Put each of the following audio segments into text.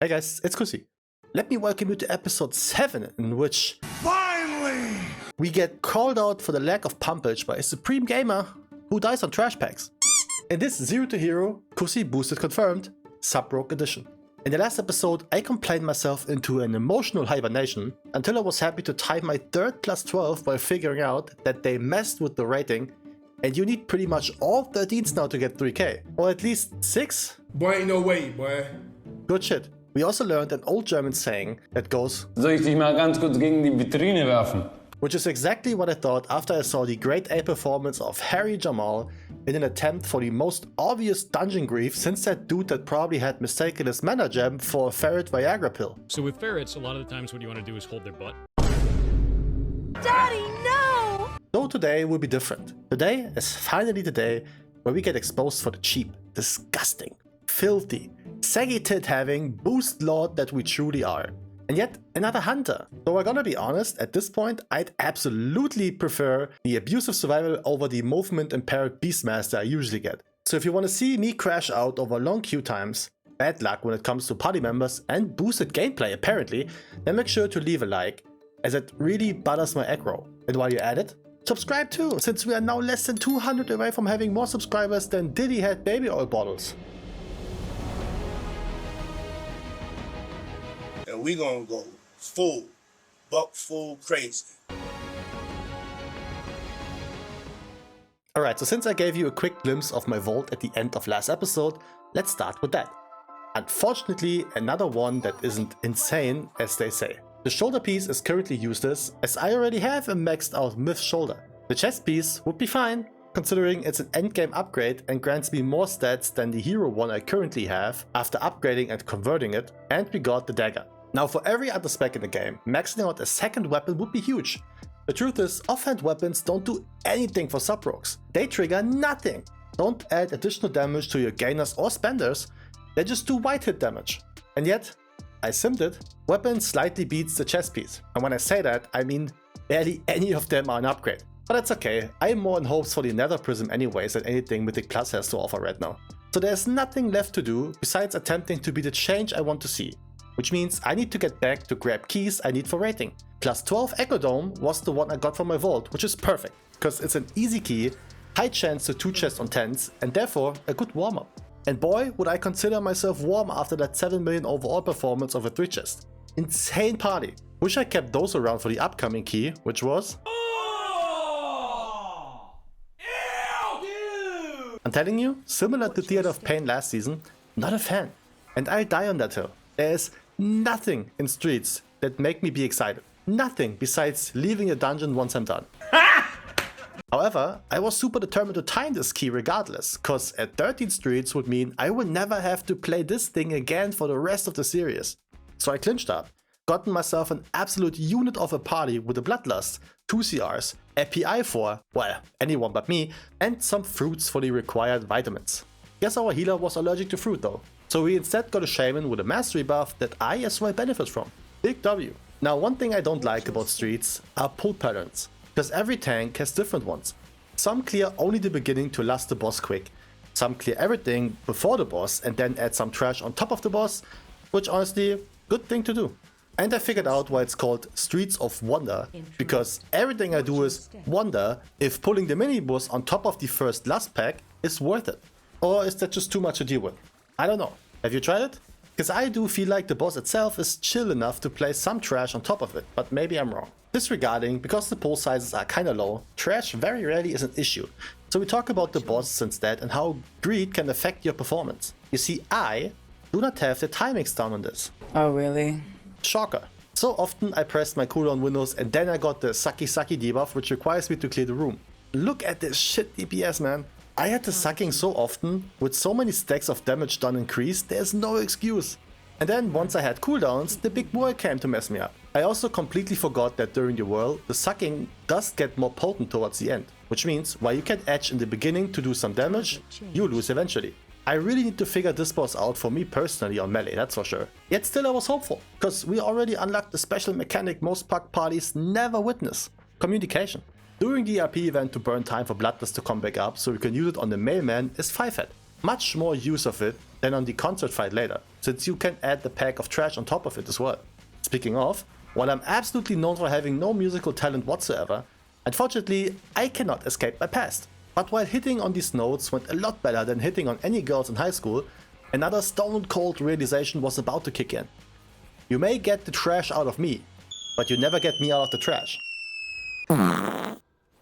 Hey guys, it's Kusi. Let me welcome you to episode 7, in which finally we get called out for the lack of pumpage by a supreme gamer who dies on trash packs. In this Zero to Hero, Kusi boosted confirmed, Sub-Rogue edition. In the last episode, I complained myself into an emotional hibernation until I was happy to time my third plus 12 by figuring out that they messed with the rating and you need pretty much all 13s now to get 3k. Or at least 6? Boy, ain't no way, boy. Good shit. We also learned an old German saying that goes, Soll ich dich mal ganz kurz gegen die Vitrine werfen? Which is exactly what I thought after I saw the grade A performance of Harry Jamal in an attempt for the most obvious dungeon grief since that dude that probably had mistaken his mana gem for a ferret Viagra pill. So with ferrets, a lot of the times what you want to do is hold their butt. Daddy, no! Though today will be different. Today is finally the day where we get exposed for the cheap, disgusting, filthy, saggy tit having boost lord that we truly are. And yet another hunter. Though I'm gonna be honest, at this point I'd absolutely prefer the abusive survival over the movement impaired beastmaster I usually get. So if you want to see me crash out over long queue times, bad luck when it comes to party members and boosted gameplay apparently, then make sure to leave a like, as it really butters my aggro. And while you're at it, subscribe too, since we are now less than 200 away from having more subscribers than Diddy had baby oil bottles. And we gonna go full crazy. Alright, so since I gave you a quick glimpse of my vault at the end of last episode, let's start with that. Unfortunately, another one that isn't insane, as they say. The shoulder piece is currently useless, as I already have a maxed out myth shoulder. The chest piece would be fine, considering it's an endgame upgrade and grants me more stats than the hero one I currently have after upgrading and converting it, and we got the dagger. Now for every other spec in the game, maxing out a second weapon would be huge. The truth is, offhand weapons don't do anything for sub-rogues. They trigger nothing. Don't add additional damage to your gainers or spenders, they just do white hit damage. And yet, I simmed it, weapon slightly beats the chest piece. And when I say that, I mean barely any of them are an upgrade. But that's okay, I am more in hopes for the Nether Prism anyways than anything Mythic Plus has to offer right now. So there's nothing left to do besides attempting to be the change I want to see. Which means I need to get back to grab keys I need for rating. Plus 12 Echo Dome was the one I got from my vault, which is perfect, because it's an easy key, high chance to 2 chests on 10s, and therefore a good warm-up. And boy, would I consider myself warm after that 7 million overall performance of a 3 chest. Insane party. Wish I kept those around for the upcoming key, which was... I'm telling you, similar to Theater of Pain last season, not a fan. And I'll die on that hill. There's nothing in Streets that make me be excited. Nothing besides leaving a dungeon once I'm done. However, I was super determined to time this key regardless, cause at 13 Streets would mean I would never have to play this thing again for the rest of the series. So I clinched up, gotten myself an absolute unit of a party with a Bloodlust, 2 CRs, a PI for, well, anyone but me, and some fruits for the required vitamins. Guess our healer was allergic to fruit though, so we instead got a shaman with a mastery buff that I as well benefit from. Big W. Now one thing I don't like about Streets are pull patterns, because every tank has different ones. Some clear only the beginning to last the boss quick, some clear everything before the boss and then add some trash on top of the boss, which honestly, good thing to do. And I figured out why it's called Streets of Wonder, because everything I do is wonder if pulling the mini boss on top of the first last pack is worth it. Or is that just too much to deal with? I don't know. Have you tried it? Because I do feel like the boss itself is chill enough to place some trash on top of it, but maybe I'm wrong. Disregarding, because the pull sizes are kinda low, trash very rarely is an issue. So we talk about the boss instead and how greed can affect your performance. You see, I do not have the timings down on this. Oh really? Shocker. So often I pressed my cooldown windows and then I got the sucky debuff which requires me to clear the room. Look at this shit DPS, man. I had the sucking so often, with so many stacks of damage done increased, there's no excuse. And then once I had cooldowns, the big boy came to mess me up. I also completely forgot that during the whirl, the sucking does get more potent towards the end. Which means, while you can edge in the beginning to do some damage, you lose eventually. I really need to figure this boss out for me personally on melee, that's for sure. Yet still I was hopeful, cause we already unlocked the special mechanic most puck parties never witness. Communication. During the RP event to burn time for Bloodlust to come back up so we can use it on the mailman is 5-head. Much more use of it than on the concert fight later, since you can add the pack of trash on top of it as well. Speaking of, while I'm absolutely known for having no musical talent whatsoever, unfortunately I cannot escape my past. But while hitting on these notes went a lot better than hitting on any girls in high school, another stone cold realization was about to kick in. You may get the trash out of me, but you never get me out of the trash.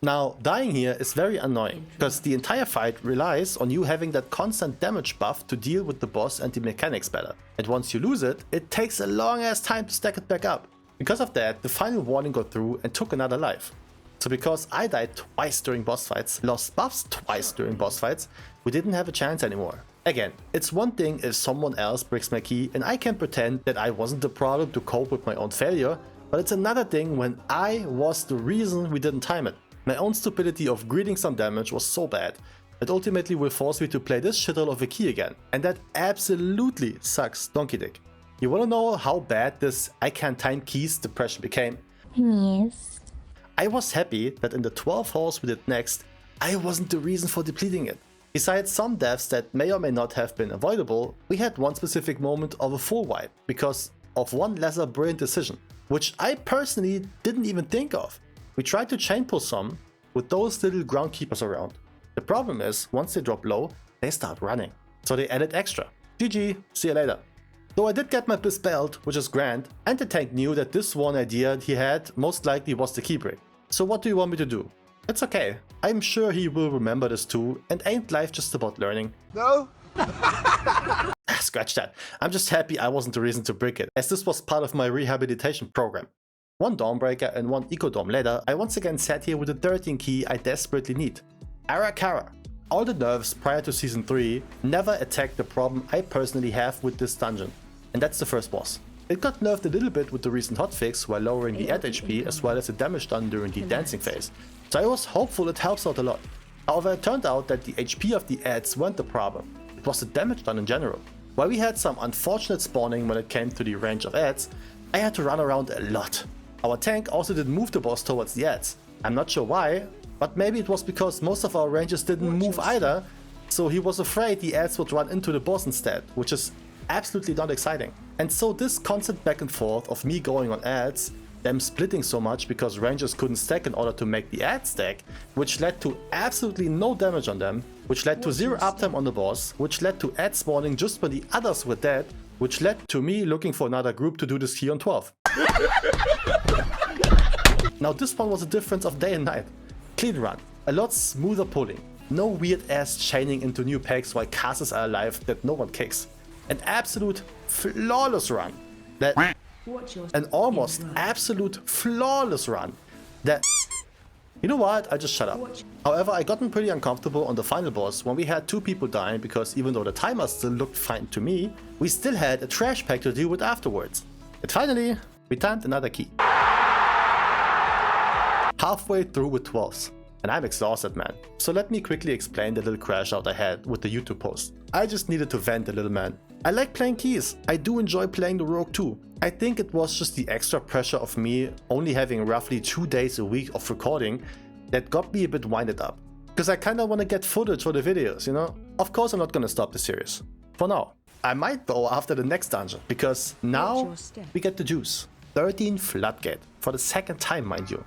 Now, dying here is very annoying, because the entire fight relies on you having that constant damage buff to deal with the boss and the mechanics better. And once you lose it, it takes a long ass time to stack it back up. Because of that, the final warning got through and took another life. So because I died twice during boss fights, lost buffs twice during boss fights, we didn't have a chance anymore. Again, it's one thing if someone else breaks my key and I can pretend that I wasn't the problem to cope with my own failure, but it's another thing when I was the reason we didn't time it. My own stupidity of greeting some damage was so bad that ultimately will force me to play this shithole of a key again, and that absolutely sucks donkey dick. You wanna know how bad this I can't time keys depression became? Yes. I was happy that in the 12 halls we did next, I wasn't the reason for depleting it. Besides some deaths that may or may not have been avoidable, we had one specific moment of a full wipe because of one lesser brilliant decision, which I personally didn't even think of. We tried to chain pull some with those little groundkeepers around. The problem is, once they drop low, they start running. So they added extra. GG, see you later. Though I did get my Bliss belt, which is grand, and the tank knew that this one idea he had most likely was the key break. So what do you want me to do? It's okay, I'm sure he will remember this too, and ain't life just about learning? No? Scratch that. I'm just happy I wasn't the reason to break it, as this was part of my rehabilitation program. One Dawnbreaker and one Eco Dome later, I once again sat here with the 13 key I desperately need. Arakara. All the nerfs prior to Season 3 never attacked the problem I personally have with this dungeon, and that's the first boss. It got nerfed a little bit with the recent hotfix while lowering the add HP as well as the damage done during the dancing phase, so I was hopeful it helps out a lot. However, it turned out that the HP of the adds weren't the problem, it was the damage done in general. While we had some unfortunate spawning when it came to the range of adds, I had to run around a lot. Our tank also didn't move the boss towards the adds. I'm not sure why, but maybe it was because most of our ranges didn't move either, so he was afraid the adds would run into the boss instead, which is absolutely not exciting. And so this constant back and forth of me going on adds, them splitting so much because rangers couldn't stack in order to make the add stack, which led to absolutely no damage on them, which led to zero uptime on the boss, which led to add spawning just when the others were dead, which led to me looking for another group to do this key on 12. Now this one was a difference of day and night. Clean run, a lot smoother pulling, no weird ass chaining into new packs while casters are alive that no one kicks. An absolute flawless run. An almost absolute flawless run. That... You know what, I just shut up. However, I gotten pretty uncomfortable on the final boss when we had 2 people dying because even though the timer still looked fine to me, we still had a trash pack to deal with afterwards. And finally, we timed another key. Halfway through with 12s, and I'm exhausted, man. So let me quickly explain the little crash out I had with the YouTube post. I just needed to vent a little, man. I like playing keys. I do enjoy playing the rogue too. I think it was just the extra pressure of me only having roughly 2 days a week of recording that got me a bit winded up. Because I kinda wanna get footage for the videos, you know? Of course I'm not gonna stop the series. For now. I might though after the next dungeon, because now we get the juice. 13 Floodgate, for the second time mind you.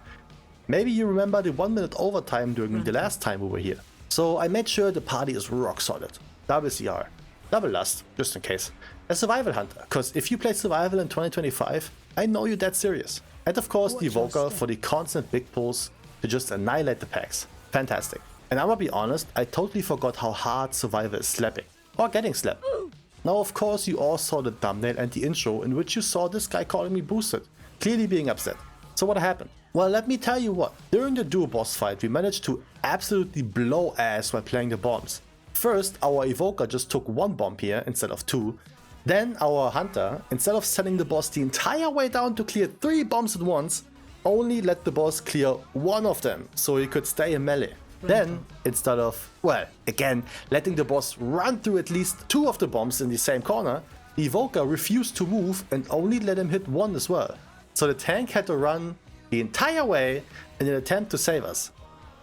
Maybe you remember the 1 minute overtime during the last time we were here. So I made sure the party is rock solid. Double CR. Double lust, just in case. A survival hunter, cause if you play survival in 2025, I know you're dead serious. And of course the evoker for the constant big pulls to just annihilate the packs. Fantastic. And I'ma be honest, I totally forgot how hard survival is slapping. Or getting slapped. Now of course you all saw the thumbnail and the intro in which you saw this guy calling me boosted, clearly being upset. So what happened? Well, let me tell you what. During the duo boss fight we managed to absolutely blow ass while playing the bombs. First, our evoker just took 1 bomb here instead of 2. Then our hunter, instead of sending the boss the entire way down to clear 3 bombs at once, only let the boss clear 1 of them so he could stay in melee. Then, instead of, well, again, letting the boss run through at least 2 of the bombs in the same corner, the evoker refused to move and only let him hit 1 as well. So the tank had to run the entire way in an attempt to save us.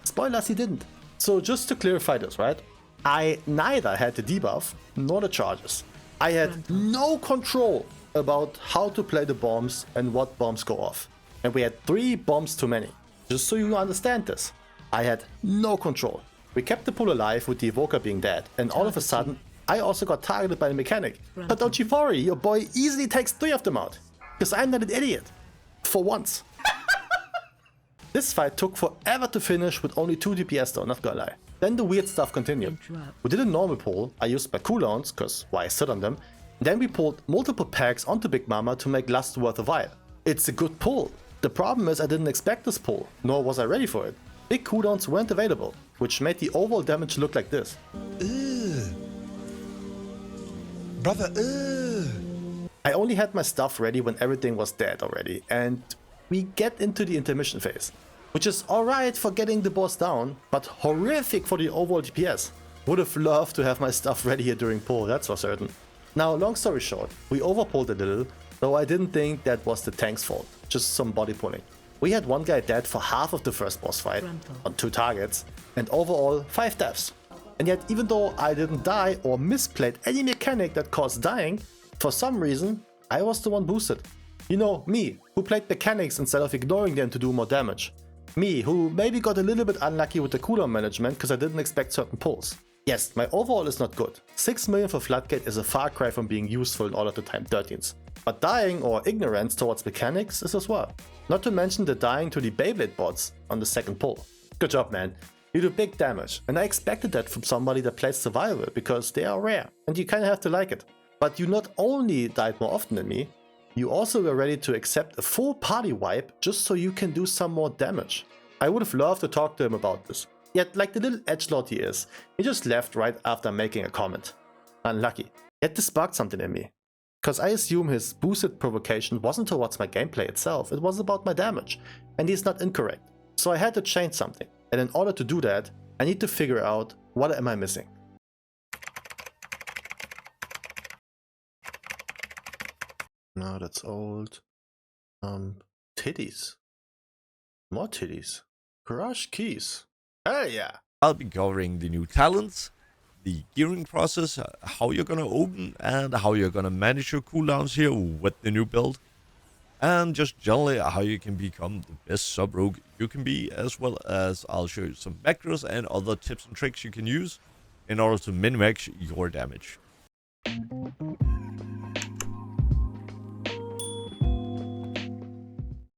Spoilers, he didn't. So just to clarify this, right? I neither had the debuff nor the charges. I had no control about how to play the bombs and what bombs go off. And we had 3 bombs too many. Just so you understand this, I had no control. We kept the pool alive with the evoker being dead, and all of a sudden, I also got targeted by the mechanic. But don't you worry, your boy easily takes 3 of them out. Because I'm not an idiot. For once. This fight took forever to finish with only 2 DPS though, not gonna lie. Then the weird stuff continued. We did a normal pull, I used my cooldowns, cause why sit on them. Then we pulled multiple packs onto Big Mama to make Lust worth a while. It's a good pull. The problem is I didn't expect this pull, nor was I ready for it. Big cooldowns weren't available, which made the overall damage look like this. Brother, I only had my stuff ready when everything was dead already, and we get into the intermission phase, which is alright for getting the boss down, but horrific for the overall DPS. Would have loved to have my stuff ready here during pull, that's for certain. Now, long story short, we overpulled a little, though I didn't think that was the tank's fault, just some body pulling. We had one guy dead for half of the first boss fight, on 2 targets, and overall 5 deaths. And yet, even though I didn't die or misplayed any mechanic that caused dying, for some reason, I was the one boosted. You know, me, who played mechanics instead of ignoring them to do more damage. Me, who maybe got a little bit unlucky with the cooldown management because I didn't expect certain pulls. Yes, my overall is not good. 6 million for Floodgate is a far cry from being useful in order to time 13s. But dying or ignorance towards mechanics is as well. Not to mention the dying to the Beyblade bots on the second pull. Good job, man. You do big damage, and I expected that from somebody that plays survival because they are rare, and you kinda have to like it. But you not only died more often than me, you also were ready to accept a full party wipe just so you can do some more damage. I would have loved to talk to him about this. Yet, like the little edgelord he is, he just left right after making a comment. Unlucky. Yet this sparked something in me. Cause I assume his boosted provocation wasn't towards my gameplay itself, it was about my damage, and he's not incorrect. So I had to change something, and in order to do that, I need to figure out what am I missing. No, that's old. Titties. More titties. Garage keys. Hell yeah! I'll be covering the new talents, the gearing process, how you're gonna open and how you're gonna manage your cooldowns here with the new build, and just generally how you can become the best sub-rogue you can be, as well as I'll show you some macros and other tips and tricks you can use in order to min-max your damage.